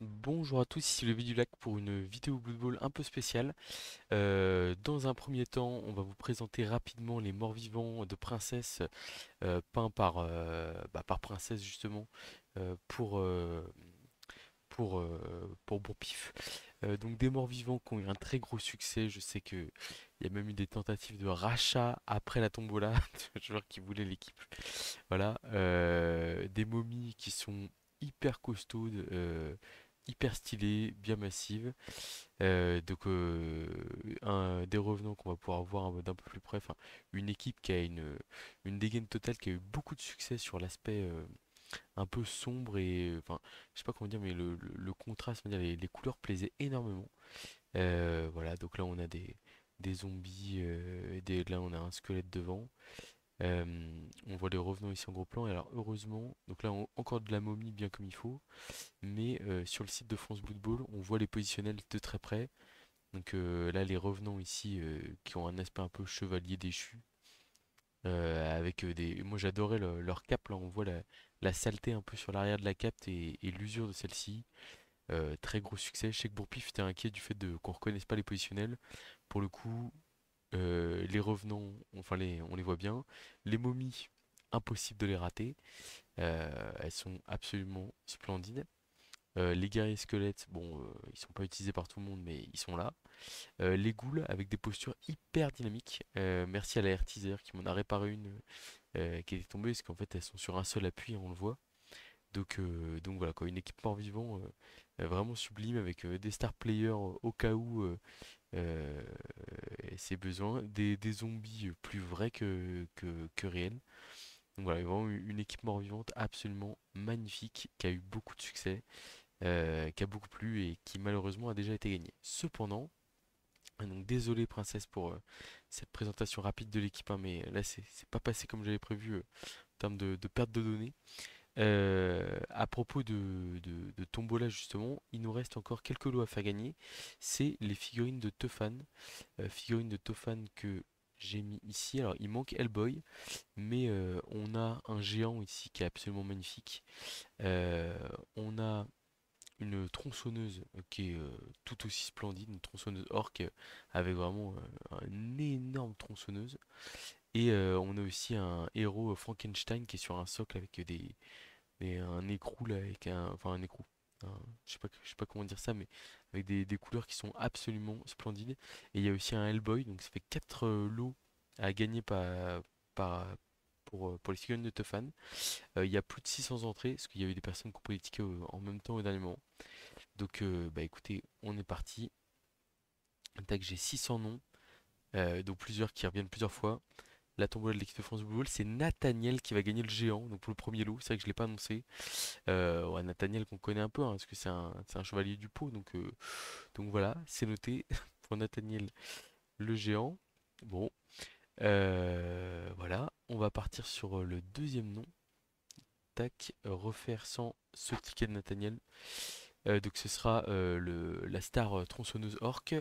Bonjour à tous, ici le du lac pour une vidéo Blood Bowl un peu spéciale. Dans un premier temps, on va vous présenter rapidement les morts-vivants de Princesse peints par Princesse justement euh, pour, euh, pour Bourpif. Donc des morts-vivants qui ont eu un très gros succès. Je sais qu'il y a même eu des tentatives de rachat après la tombola de joueurs qui voulaient l'équipe. Voilà, des momies qui sont hyper costaudes, hyper stylées, bien massives. Des revenants qu'on va pouvoir voir d'un peu plus près. Enfin, une équipe qui a une dégaine totale, qui a eu beaucoup de succès sur l'aspect un peu sombre et enfin, je sais pas comment dire, mais le contraste, on va dire, les couleurs plaisaient énormément. Voilà, donc là on a des zombies, là on a un squelette devant. On voit les revenants ici en gros plan. Et alors heureusement, donc là encore de la momie bien comme il faut, mais sur le site de France Blood Bowl, on voit les positionnels de très près. Donc là les revenants ici qui ont un aspect un peu chevalier déchu, avec des. Moi j'adorais leur cape là, on voit la saleté un peu sur l'arrière de la cape et l'usure de celle-ci. Très gros succès. Je sais que Bourpif était inquiet du fait de qu'on reconnaisse pas les positionnels. Pour le coup, les revenants, on les voit bien. Les momies, impossible de les rater. Elles sont absolument splendides. Les guerriers squelettes, bon, ils sont pas utilisés par tout le monde, mais ils sont là. Les ghouls avec des postures hyper dynamiques. Merci à la air teaser qui m'en a réparé une qui était tombée, parce qu'en fait elles sont sur un seul appui, on le voit. Donc voilà quoi, une équipe mort-vivant vraiment sublime avec des star players au cas où euh, c'est besoin, des zombies plus vrais que réels. Donc voilà, vraiment une équipe mort-vivante absolument magnifique qui a eu beaucoup de succès, qui a beaucoup plu et qui malheureusement a déjà été gagnée. Cependant, donc désolé Princesse pour cette présentation rapide de l'équipe, hein, mais là c'est pas passé comme j'avais prévu en termes de perte de données. À propos de Tombola justement, il nous reste encore quelques lots à faire gagner. C'est les figurines de Teufan. Figurines de Teufan que j'ai mis ici. Alors il manque Hellboy, mais on a un géant ici qui est absolument magnifique. On a une tronçonneuse qui est tout aussi splendide, une tronçonneuse orque avec vraiment une énorme tronçonneuse. Et on a aussi un héros Frankenstein qui est sur un socle avec un écrou là, avec enfin un écrou. Je sais pas comment dire ça, mais avec des couleurs qui sont absolument splendides. Et il y a aussi un Hellboy, donc ça fait 4 lots à gagner pour les figurines de Teufan. Il y a plus de 600 entrées, parce qu'il y a eu des personnes qui ont pris les tickets en même temps au dernier moment. Donc bah écoutez, on est parti. Tac, j'ai 600 noms, donc plusieurs qui reviennent plusieurs fois. La tombola de l'équipe de France Blue Ball, c'est Nathaniel qui va gagner le géant, donc pour le premier lot. C'est vrai que je ne l'ai pas annoncé. Ouais, Nathaniel qu'on connaît un peu, hein, parce que c'est un chevalier du pot, donc voilà, c'est noté pour Nathaniel le géant. Bon, voilà, on va partir sur le deuxième nom. Tac, refaire sans ce ticket de Nathaniel. Donc ce sera la star tronçonneuse orque,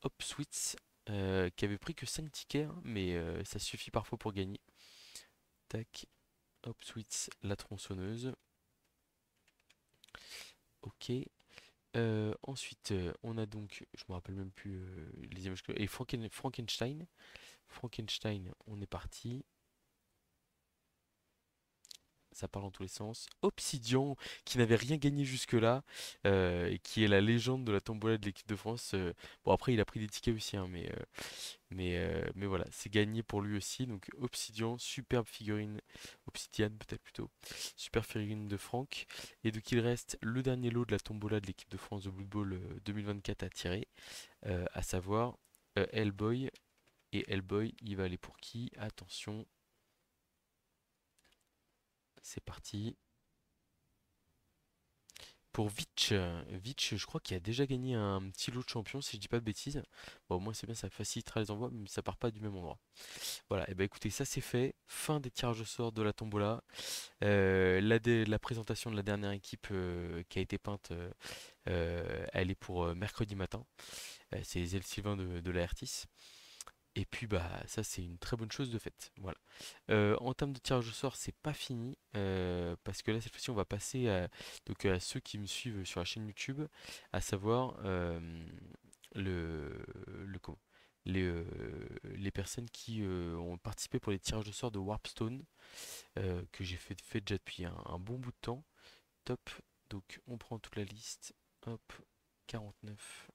Hopswitz, qui avait pris que 5 tickets, hein, mais ça suffit parfois pour gagner. Tac, Hopswitz, la tronçonneuse. Ok. Ensuite, on a donc, je me rappelle même plus les images et Frankenstein. Frankenstein, on est parti. Ça parle dans tous les sens. Obsidian, qui n'avait rien gagné jusque-là, et qui est la légende de la tombola de l'équipe de France. Bon, après, il a pris des tickets aussi, hein, mais voilà, c'est gagné pour lui aussi. Donc, Obsidian, superbe figurine, Obsidian peut-être plutôt, super figurine de Franck. Et donc, il reste le dernier lot de la tombola de l'équipe de France de Blood Bowl 2024 à tirer, à savoir Hellboy. Et Hellboy, il va aller pour qui? Attention, c'est parti. Pour Vitch, Vitch, je crois qu'il a déjà gagné un petit lot de champion, si je dis pas de bêtises. Bon, au moins c'est bien, ça facilitera les envois, mais ça part pas du même endroit. Voilà, et ben écoutez, ça c'est fait. Fin des tirages au sort de la tombola. La présentation de la dernière équipe qui a été peinte, elle est pour mercredi matin. C'est les Sylvain de la Hertis. Et puis bah ça c'est une très bonne chose de fait. Voilà. En termes de tirage au sort, c'est pas fini parce que là cette fois-ci on va passer à ceux qui me suivent sur la chaîne YouTube, à savoir le, comment les personnes qui ont participé pour les tirages au sort de Warpstone que j'ai fait déjà depuis un bon bout de temps. Top. Donc on prend toute la liste. Hop, 49.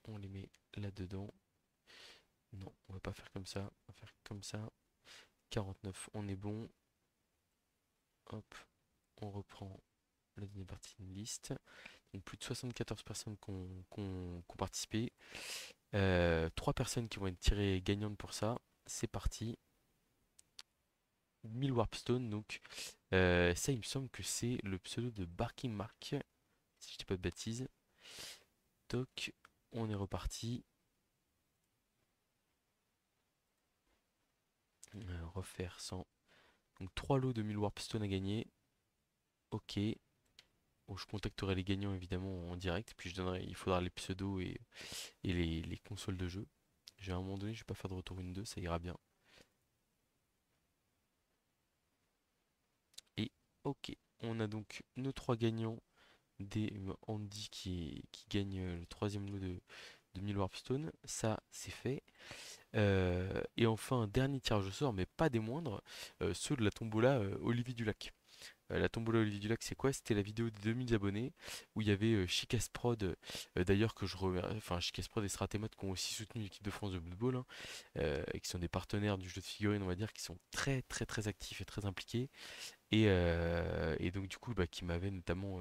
On les met là-dedans. Non, on va pas faire comme ça. On va faire comme ça. 49, on est bon. Hop, on reprend la deuxième partie de liste. Donc plus de 74 personnes qui ont participé. 3 personnes qui vont être tirées gagnantes pour ça. C'est parti. 1000 Warpstone. Donc ça, il me semble que c'est le pseudo de Barking Mark. Si je dis pas de bêtises. Toc, on est reparti. Refaire 100. Donc 3 lots de 1000 Warpstone à gagner. Ok. Bon, je contacterai les gagnants évidemment en direct. Puis il faudra les pseudos et les consoles de jeu. J'ai à un moment donné, je vais pas faire de retour une 2, ça ira bien. Et ok, on a donc nos 3 gagnants des Andy qui gagne le troisième lot de 1000 Warpstone. Ça, c'est fait. Et enfin, un dernier tirage au sort, mais pas des moindres, ceux de la tombola Olivier Dulac. La tombola Olivier Dulac, c'est quoi? C'était la vidéo des 2000 abonnés où il y avait Chicasprod, d'ailleurs que je remercie, enfin Chicasprod et Stratémat qui ont aussi soutenu l'équipe de France de football, hein, et qui sont des partenaires du jeu de figurines, on va dire, qui sont très très très actifs et très impliqués. Et donc du coup, bah, qui m'avaient notamment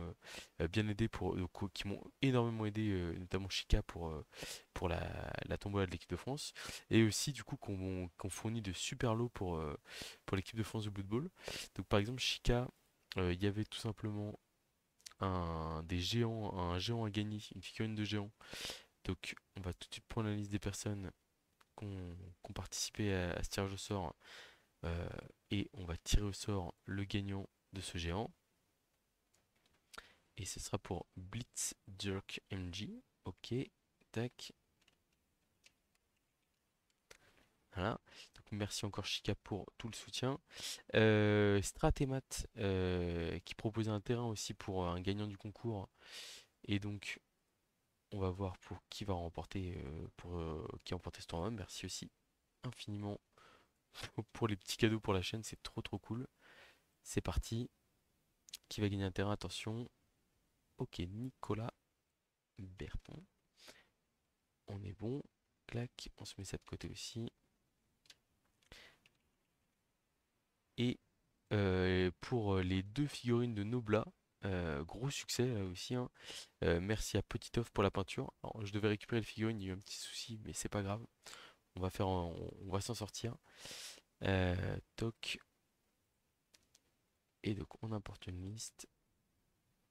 bien aidé qui m'ont énormément aidé, notamment Chica pour la tombola de l'équipe de France, et aussi du coup qu'on fourni de super lots pour l'équipe de France de football. Donc par exemple, Chica, il y avait tout simplement un géant à gagner, une figurine de géant. Donc on va tout de suite prendre la liste des personnes qui ont participé à ce tirage au sort, euh, et on va tirer au sort le gagnant de ce géant. Et ce sera pour Blitz Jerk MG. Ok, tac. Voilà. Donc merci encore Chica pour tout le soutien. Stratemat qui proposait un terrain aussi pour un gagnant du concours. Et donc on va voir pour qui va remporter qui a remporté ce tournoi. Merci aussi infiniment pour les petits cadeaux pour la chaîne, c'est trop trop cool. C'est parti. Qui va gagner un terrain? Attention. Ok, Nicolas Berton. On est bon. Clac, on se met ça de côté aussi. Et pour les deux figurines de Nobla, gros succès là aussi, hein. Merci à Petitov pour la peinture. Alors, je devais récupérer les figurines, il y a eu un petit souci, mais c'est pas grave. On va s'en sortir. Toc. Et donc on importe une liste.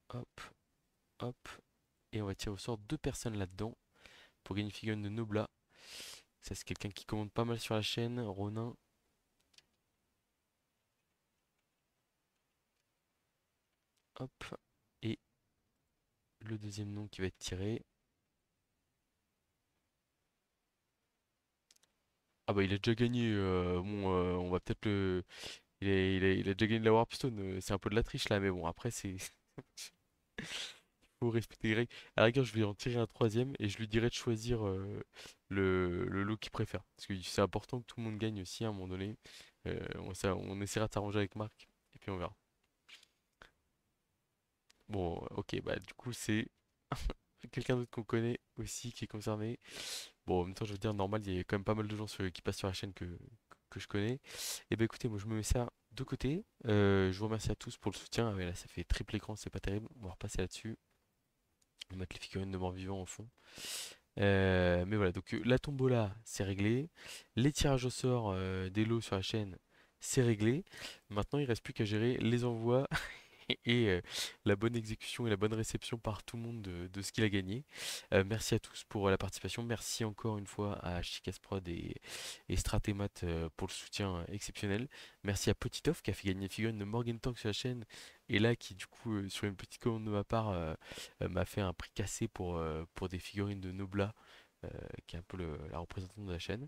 Hop, hop. Et on va tirer au sort deux personnes là-dedans pour gagner une figurine de Nobla. Ça, c'est quelqu'un qui commande pas mal sur la chaîne, Ronin. Hop. Et le deuxième nom qui va être tiré. Ah bah il a déjà gagné. Bon, on va peut-être le. Il a déjà gagné la Warpstone. C'est un peu de la triche là, mais bon, après c'est. Faut respecter les règles. À la rigueur, je vais en tirer un troisième et je lui dirai de choisir le lot qu'il préfère. Parce que c'est important que tout le monde gagne aussi à un moment donné. On essaiera de s'arranger avec Marc et puis on verra. Bon, ok, bah du coup c'est quelqu'un d'autre qu'on connaît aussi qui est concerné. Bon, en même temps, je veux dire, normal, il y a quand même pas mal de gens qui passent sur la chaîne que je connais. Et bah écoutez, moi je me mets ça de côté. Je vous remercie à tous pour le soutien. Ah ouais, là, ça fait triple écran, c'est pas terrible. On va repasser là-dessus. On va mettre les figurines de mort-vivant en fond. Mais voilà, donc la tombola, c'est réglé. Les tirages au sort des lots sur la chaîne, c'est réglé. Maintenant, il reste plus qu'à gérer les envois et la bonne exécution et la bonne réception par tout le monde de ce qu'il a gagné. Merci à tous pour la participation. Merci encore une fois à Chicasprod et Stratemat pour le soutien exceptionnel. Merci à Petitov qui a fait gagner une figurine de Morgan Tank sur la chaîne et là qui du coup sur une petite commande de ma part m'a fait un prix cassé pour des figurines de Nobla. qui est un peu la représentante de la chaîne.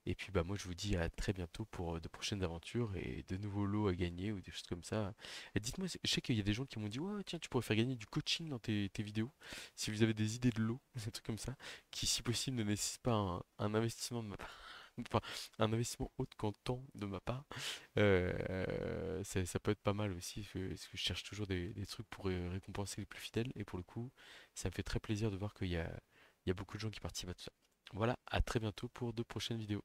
Et puis bah moi je vous dis à très bientôt pour de prochaines aventures et de nouveaux lots à gagner ou des choses comme ça. Et dites-moi, je sais qu'il y a des gens qui m'ont dit ouais tiens tu pourrais faire gagner du coaching dans tes vidéos. Si vous avez des idées de lots, des trucs comme ça, qui si possible ne nécessitent pas un investissement de ma part. Enfin, un investissement autre qu'en temps de ma part, ça peut être pas mal aussi, parce que je cherche toujours des trucs pour récompenser les plus fidèles, et pour le coup, ça me fait très plaisir de voir il y a beaucoup de gens qui participent à tout ça. Voilà, à très bientôt pour de prochaines vidéos.